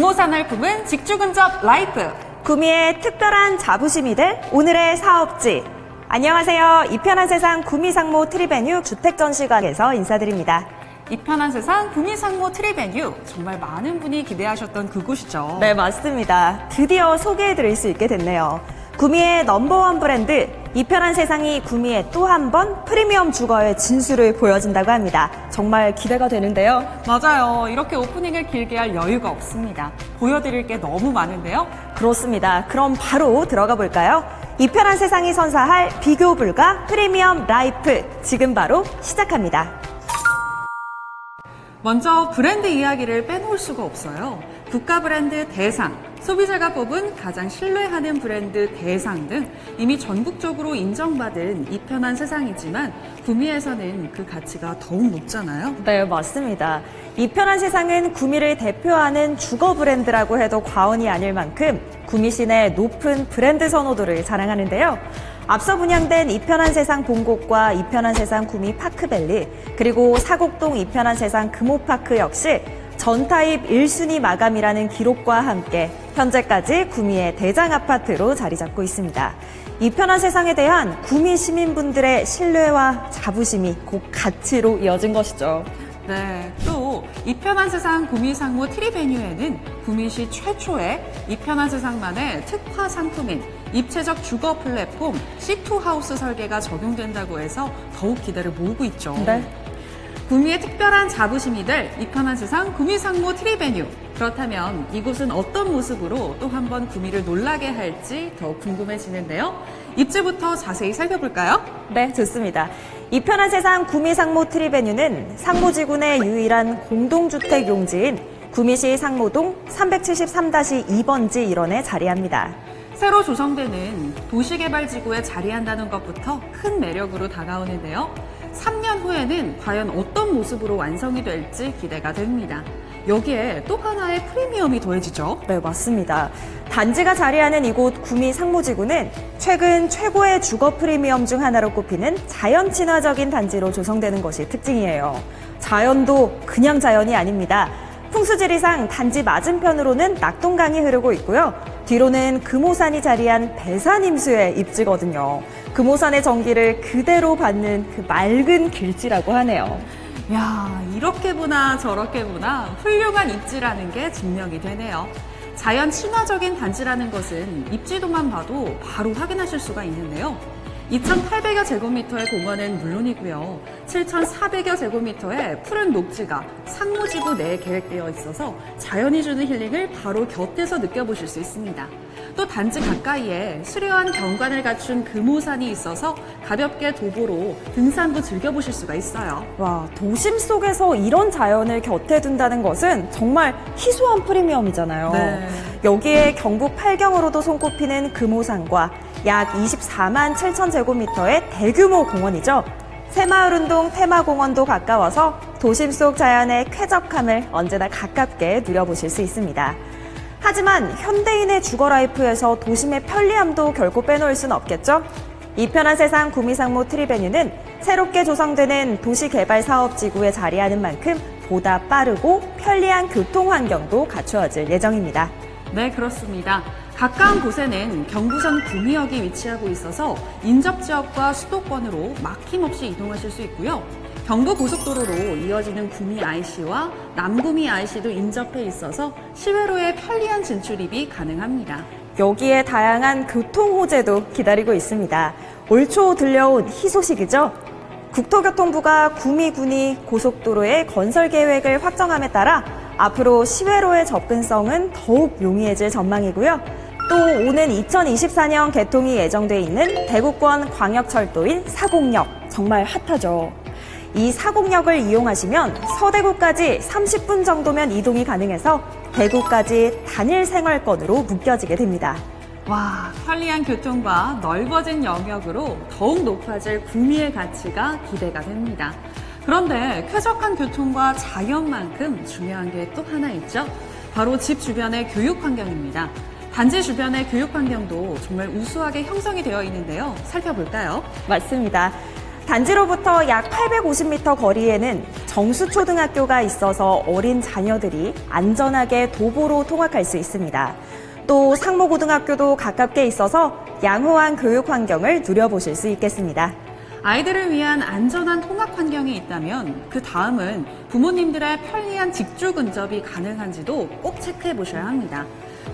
구모산을 품은 직주근접 라이프. 구미의 특별한 자부심이 될 오늘의 사업지. 안녕하세요. 이 편한 세상 구미상모 트리베뉴 주택전시관에서 인사드립니다. 이 편한 세상 구미상모 트리베뉴, 정말 많은 분이 기대하셨던 그곳이죠. 네, 맞습니다. 드디어 소개해드릴 수 있게 됐네요. 구미의 넘버원 브랜드 이 편한 세상이 구미에 또 한 번 프리미엄 주거의 진수를 보여준다고 합니다. 정말 기대가 되는데요. 맞아요. 이렇게 오프닝을 길게 할 여유가 없습니다. 보여드릴 게 너무 많은데요. 그렇습니다. 그럼 바로 들어가 볼까요? 이 편한 세상이 선사할 비교 불가 프리미엄 라이프, 지금 바로 시작합니다. 먼저 브랜드 이야기를 빼놓을 수가 없어요. 국가 브랜드 대상, 소비자가 뽑은 가장 신뢰하는 브랜드 대상 등 이미 전국적으로 인정받은 이 편한 세상이지만 구미에서는 그 가치가 더욱 높잖아요. 네, 맞습니다. 이 편한 세상은 구미를 대표하는 주거 브랜드라고 해도 과언이 아닐 만큼 구미 시내 높은 브랜드 선호도를 자랑하는데요. 앞서 분양된 이 편한 세상 본곡과 이 편한 세상 구미 파크밸리, 그리고 사곡동 이 편한 세상 금호파크 역시 전타입 1순위 마감이라는 기록과 함께 현재까지 구미의 대장 아파트로 자리 잡고 있습니다. 이 편한 세상에 대한 구미 시민분들의 신뢰와 자부심이 곧 가치로 이어진 것이죠. 네, 또 이 편한 세상 구미상모 트리베뉴에는 구미시 최초의 이 편한 세상만의 특화 상품인 입체적 주거 플랫폼 C2하우스 설계가 적용된다고 해서 더욱 기대를 모으고 있죠. 네. 구미의 특별한 자부심이 될 이 편한 세상 구미상모 트리베뉴. 그렇다면 이곳은 어떤 모습으로 또 한 번 구미를 놀라게 할지 더욱 궁금해지는데요. 입지부터 자세히 살펴볼까요? 네, 좋습니다. 이 편한 세상 구미상모 트리베뉴는 상모지군의 유일한 공동주택 용지인 구미시 상모동 373-2번지 일원에 자리합니다. 새로 조성되는 도시개발지구에 자리한다는 것부터 큰 매력으로 다가오는데요. 3년 후에는 과연 어떤 모습으로 완성이 될지 기대가 됩니다. 여기에 또 하나의 프리미엄이 더해지죠. 네, 맞습니다. 단지가 자리하는 이곳 구미 상모지구는 최근 최고의 주거 프리미엄 중 하나로 꼽히는 자연 친화적인 단지로 조성되는 것이 특징이에요. 자연도 그냥 자연이 아닙니다. 풍수지리상 단지 맞은편으로는 낙동강이 흐르고 있고요. 뒤로는 금오산이 자리한 배산임수의 입지거든요. 금오산의 전기를 그대로 받는 그 맑은 길지라고 하네요. 야, 이렇게 보나 저렇게 보나 훌륭한 입지라는 게 증명이 되네요. 자연 친화적인 단지라는 것은 입지도만 봐도 바로 확인하실 수가 있는데요. 2,800여 제곱미터의 공원은 물론이고요. 7,400여 제곱미터의 푸른 녹지가 상모지구 내에 계획되어 있어서 자연이 주는 힐링을 바로 곁에서 느껴보실 수 있습니다. 또 단지 가까이에 수려한 경관을 갖춘 금오산이 있어서 가볍게 도보로 등산도 즐겨보실 수가 있어요. 와, 도심 속에서 이런 자연을 곁에 둔다는 것은 정말 희소한 프리미엄이잖아요. 네. 여기에 경북 팔경으로도 손꼽히는 금오산과 약 24만 7천 제곱미터의 대규모 공원이죠. 새마을운동 테마공원도 가까워서 도심 속 자연의 쾌적함을 언제나 가깝게 누려보실 수 있습니다. 하지만 현대인의 주거 라이프에서 도심의 편리함도 결코 빼놓을 수는 없겠죠? 이 편한 세상 구미상모 트리베뉴는 새롭게 조성되는 도시개발사업지구에 자리하는 만큼 보다 빠르고 편리한 교통환경도 갖추어질 예정입니다. 네, 그렇습니다. 가까운 곳에는 경부선 구미역이 위치하고 있어서 인접지역과 수도권으로 막힘없이 이동하실 수 있고요. 경부고속도로로 이어지는 구미 IC와 남구미 IC도 인접해 있어서 시외로의 편리한 진출입이 가능합니다. 여기에 다양한 교통 호재도 기다리고 있습니다. 올 초 들려온 희소식이죠. 국토교통부가 구미-군위 고속도로의 건설 계획을 확정함에 따라 앞으로 시외로의 접근성은 더욱 용이해질 전망이고요. 또 오는 2024년 개통이 예정돼 있는 대구권 광역철도인 사곡역, 정말 핫하죠. 이 사곡역을 이용하시면 서대구까지 30분 정도면 이동이 가능해서 대구까지 단일 생활권으로 묶여지게 됩니다. 와, 편리한 교통과 넓어진 영역으로 더욱 높아질 구미의 가치가 기대가 됩니다. 그런데 쾌적한 교통과 자연만큼 중요한 게 또 하나 있죠. 바로 집 주변의 교육 환경입니다. 단지 주변의 교육 환경도 정말 우수하게 형성이 되어 있는데요. 살펴볼까요? 맞습니다. 단지로부터 약 850m 거리에는 정수초등학교가 있어서 어린 자녀들이 안전하게 도보로 통학할 수 있습니다. 또 상모고등학교도 가깝게 있어서 양호한 교육 환경을 누려보실 수 있겠습니다. 아이들을 위한 안전한 통학 환경이 있다면 그 다음은 부모님들의 편리한 직주 근접이 가능한지도 꼭 체크해 보셔야 합니다.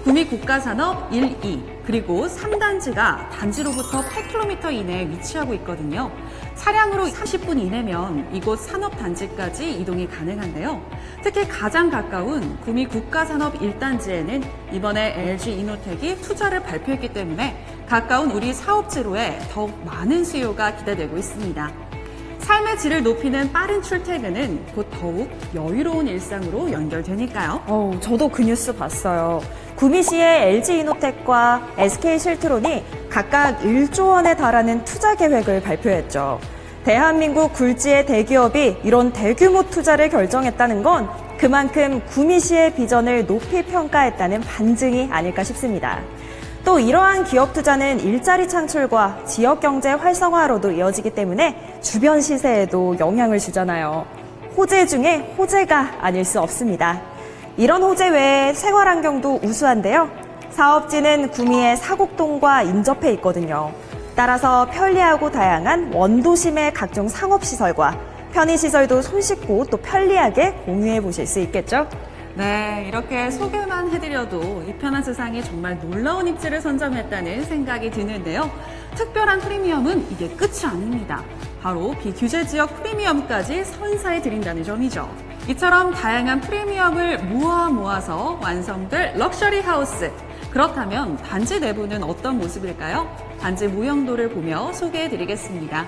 구미 국가산업 1, 2 그리고 3단지가 단지로부터 8km 이내에 위치하고 있거든요. 차량으로 30분 이내면 이곳 산업단지까지 이동이 가능한데요. 특히 가장 가까운 구미 국가산업 1단지에는 이번에 LG이노텍이 투자를 발표했기 때문에 가까운 우리 사업지로에 더욱 많은 수요가 기대되고 있습니다. 삶의 질을 높이는 빠른 출퇴근은 곧 더욱 여유로운 일상으로 연결되니까요. 저도 그 뉴스 봤어요. 구미시의 LG이노텍과 SK실트론이 각각 1조 원에 달하는 투자 계획을 발표했죠. 대한민국 굴지의 대기업이 이런 대규모 투자를 결정했다는 건 그만큼 구미시의 비전을 높이 평가했다는 반증이 아닐까 싶습니다. 또 이러한 기업 투자는 일자리 창출과 지역 경제 활성화로도 이어지기 때문에 주변 시세에도 영향을 주잖아요. 호재 중에 호재가 아닐 수 없습니다. 이런 호재 외에 생활 환경도 우수한데요. 사업지는 구미의 사곡동과 인접해 있거든요. 따라서 편리하고 다양한 원도심의 각종 상업시설과 편의시설도 손쉽고 또 편리하게 공유해 보실 수 있겠죠? 네, 이렇게 소개만 해드려도 이 편한 세상이 정말 놀라운 입지를 선점했다는 생각이 드는데요. 특별한 프리미엄은 이게 끝이 아닙니다. 바로 비규제 지역 프리미엄까지 선사해 드린다는 점이죠. 이처럼 다양한 프리미엄을 모아서 완성될 럭셔리 하우스. 그렇다면 단지 내부는 어떤 모습일까요? 단지 모형도를 보며 소개해 드리겠습니다.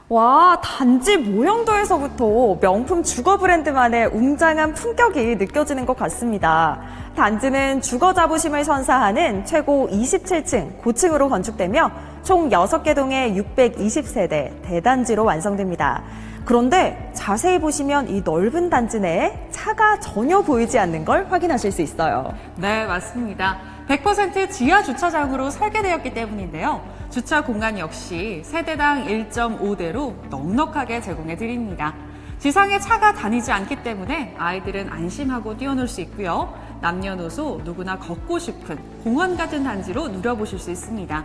와, 단지 모형도에서부터 명품 주거 브랜드만의 웅장한 품격이 느껴지는 것 같습니다. 단지는 주거 자부심을 선사하는 최고 27층 고층으로 건축되며 총 6개 동의 620세대 대단지로 완성됩니다. 그런데 자세히 보시면 이 넓은 단지 내에 차가 전혀 보이지 않는 걸 확인하실 수 있어요. 네, 맞습니다. 100% 지하 주차장으로 설계되었기 때문인데요. 주차 공간 역시 세대당 1.5대로 넉넉하게 제공해 드립니다. 지상에 차가 다니지 않기 때문에 아이들은 안심하고 뛰어놀 수 있고요. 남녀노소 누구나 걷고 싶은 공원 같은 단지로 누려보실 수 있습니다.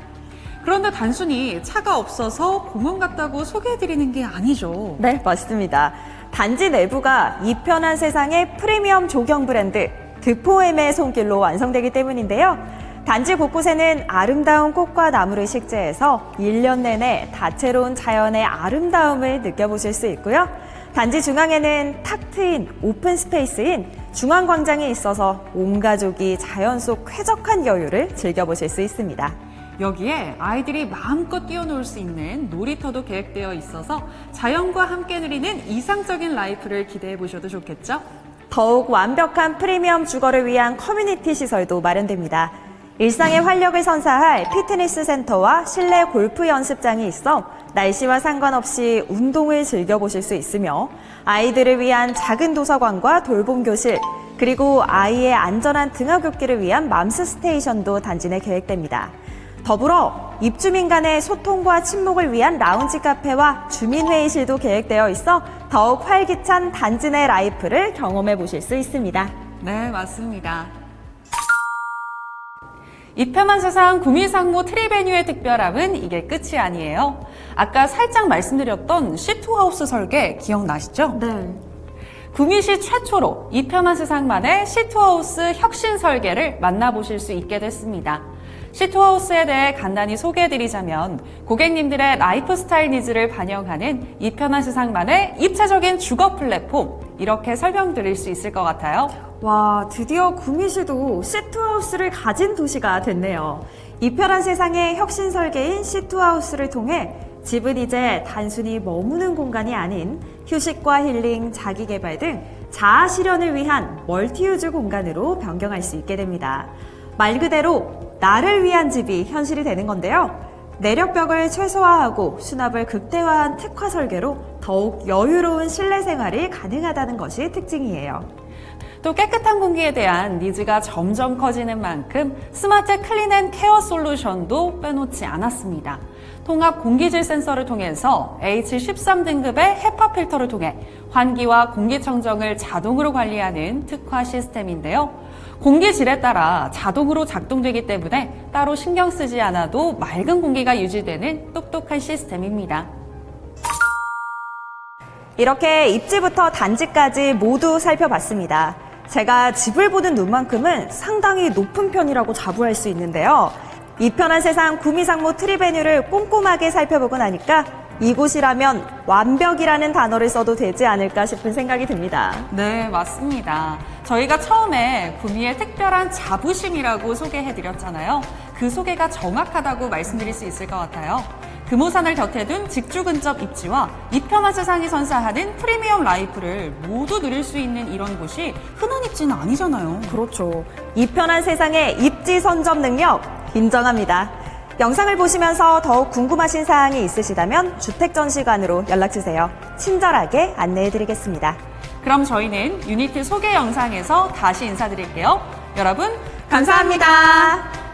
그런데 단순히 차가 없어서 공원 같다고 소개해 드리는 게 아니죠. 네, 맞습니다. 단지 내부가 이 편한 세상의 프리미엄 조경 브랜드 드포엠의 손길로 완성되기 때문인데요. 단지 곳곳에는 아름다운 꽃과 나무를 식재해서 1년 내내 다채로운 자연의 아름다움을 느껴보실 수 있고요. 단지 중앙에는 탁 트인 오픈 스페이스인 중앙광장이 있어서 온 가족이 자연 속 쾌적한 여유를 즐겨보실 수 있습니다. 여기에 아이들이 마음껏 뛰어놀 수 있는 놀이터도 계획되어 있어서 자연과 함께 누리는 이상적인 라이프를 기대해 보셔도 좋겠죠? 더욱 완벽한 프리미엄 주거를 위한 커뮤니티 시설도 마련됩니다. 일상의 활력을 선사할 피트니스 센터와 실내 골프 연습장이 있어 날씨와 상관없이 운동을 즐겨보실 수 있으며 아이들을 위한 작은 도서관과 돌봄 교실, 그리고 아이의 안전한 등하굣길을 위한 맘스 스테이션도 단지 내 계획됩니다. 더불어 입주민 간의 소통과 친목을 위한 라운지 카페와 주민회의실도 계획되어 있어 더욱 활기찬 단지 내 라이프를 경험해 보실 수 있습니다. 네, 맞습니다. 이 편한 세상 구미상무 트리베뉴의 특별함은 이게 끝이 아니에요. 아까 살짝 말씀드렸던 시투하우스 설계 기억나시죠? 네. 구미시 최초로 이 편한 세상만의 시투하우스 혁신 설계를 만나보실 수 있게 됐습니다. 시투하우스에 대해 간단히 소개해드리자면 고객님들의 라이프 스타일 니즈를 반영하는 이 편한 세상만의 입체적인 주거 플랫폼, 이렇게 설명드릴 수 있을 것 같아요. 와, 드디어 구미시도 시투하우스를 가진 도시가 됐네요. 이 편한 세상의 혁신 설계인 시투하우스를 통해 집은 이제 단순히 머무는 공간이 아닌 휴식과 힐링, 자기개발 등 자아 실현을 위한 멀티유즈 공간으로 변경할 수 있게 됩니다. 말 그대로 나를 위한 집이 현실이 되는 건데요. 내력벽을 최소화하고 수납을 극대화한 특화 설계로 더욱 여유로운 실내 생활이 가능하다는 것이 특징이에요. 또 깨끗한 공기에 대한 니즈가 점점 커지는 만큼 스마트 클린 앤 케어 솔루션도 빼놓지 않았습니다. 통합 공기질 센서를 통해서 H13 등급의 헤파 필터를 통해 환기와 공기청정을 자동으로 관리하는 특화 시스템인데요. 공기질에 따라 자동으로 작동되기 때문에 따로 신경 쓰지 않아도 맑은 공기가 유지되는 똑똑한 시스템입니다. 이렇게 입지부터 단지까지 모두 살펴봤습니다. 제가 집을 보는 눈만큼은 상당히 높은 편이라고 자부할 수 있는데요. 이 편한 세상 구미상무 트리베뉴를 꼼꼼하게 살펴보고 나니까 이곳이라면 완벽이라는 단어를 써도 되지 않을까 싶은 생각이 듭니다. 네, 맞습니다. 저희가 처음에 구미의 특별한 자부심이라고 소개해드렸잖아요. 그 소개가 정확하다고 말씀드릴 수 있을 것 같아요. 금호산을 곁에 둔 직주 근접 입지와 이 편한 세상이 선사하는 프리미엄 라이프를 모두 누릴 수 있는 이런 곳이 흔한 입지는 아니잖아요. 그렇죠. 이 편한 세상의 입지 선점 능력 인정합니다. 영상을 보시면서 더욱 궁금하신 사항이 있으시다면 주택전시관으로 연락주세요. 친절하게 안내해드리겠습니다. 그럼 저희는 유니트 소개 영상에서 다시 인사드릴게요. 여러분, 감사합니다.